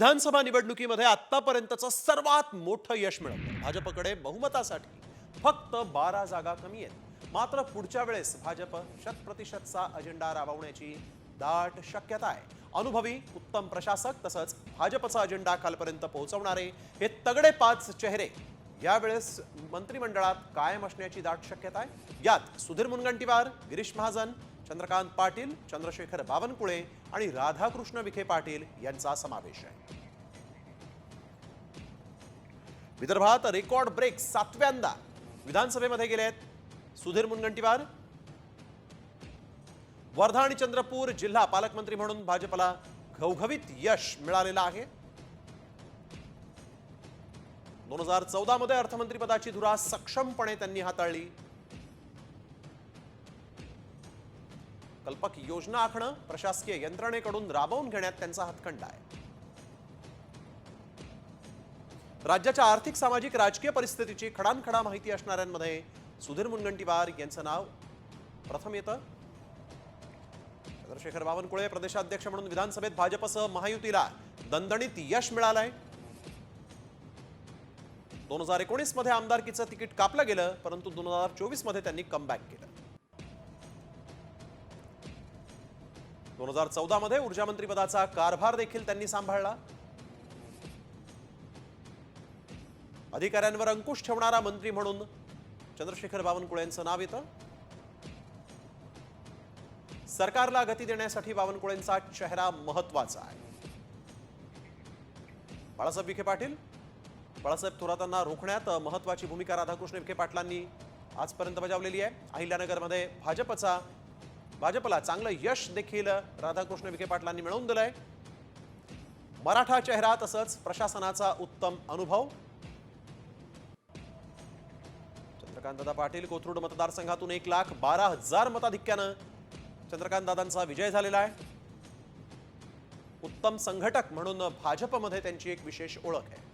विधानसभा निवडणुकीमध्ये आतापर्यंतचं सर्वात मोठं यश मिळवलं भाजपकडे बहुमतासाठी फक्त 12 जागा कमी आहेत। मात्र पुढच्या वेळेस भाजप 100%चा अजेंडा राबवण्याची दाट शक्यता आहे। अनुभवी उत्तम प्रशासक तसंच भाजपचा अजेंडा खालपर्यंत पोहोचवणारे हे तगडे 5 चेहरे यावेळेस मंत्रिमंडळात कायम असण्याची दाट शक्यता आहे। यात सुधीर मुनगंटीवार, गिरीश महाजन, चंद्रकांत पाटील, चंद्रशेखर बावनकुळे आणि राधाकृष्ण विखे पाटील यांचा समावेश आहे। विदर्भात रेकॉर्ड ब्रेक 7व्यांदा विधानसभेमध्ये गेलेत सुधीर मुनगंटीवार। वर्धा आणि चंद्रपूर जिल्हा पालकमंत्री म्हणून भाजपला घवघवीत यश मिळालेलं आहे। 2014 मध्ये अर्थमंत्रीपदाची धुरा सक्षमपणे त्यांनी हाताळली। कल्पक योजना आखणं प्रशासकीय यंत्रणेकडून राबवून घेण्यात त्यांचा हातखंडा आहे। राज्याच्या आर्थिक, सामाजिक, राजकीय परिस्थितीची खडानखडा माहिती असणाऱ्यांमध्ये सुधीर मुनगंटीवार यांचं नाव प्रथम येतं। चंद्रशेखर बावनकुळे प्रदेशाध्यक्ष म्हणून विधानसभेत भाजपसह महायुतीला दणदणीत यश मिळालंय। 2019 मध्ये आमदारकीचं तिकीट कापलं गेलं, परंतु 2024 मध्ये त्यांनी कमबॅक केलं। 2014 मध्ये ऊर्जा मंत्रिपदाचा कारभार देखील त्यांनी सांभाळला। अधिकाऱ्यांवर अंकुश ठेवणारा मंत्री म्हणून चंद्रशेखर बावनकुळे यांचं नाव येतं। सरकारला गती देण्यासाठी बावनकुळेंचा चेहरा महत्त्वाचा आहे। बाळासाहेब विखे पाटील, बाळासाहेब थोरातांना रोखण्यात महत्त्वाची भूमिका राधाकृष्ण विखे पाटलांनी आजपर्यंत बजावलेली आहे। अहिल्यानगरमध्ये भाजपला चांगलं यश देखील राधाकृष्ण विखे पाटलांनी मिळवून दिलंय। मराठा चेहरा तसंच प्रशासनाचा उत्तम अनुभव। चंद्रकांतदादा पाटील कोथरूड मतदारसंघातून 1,12,000 मताधिक्यानं चंद्रकांतदादांचा विजय झालेला आहे। उत्तम संघटक म्हणून भाजपमध्ये त्यांची एक विशेष ओळख आहे।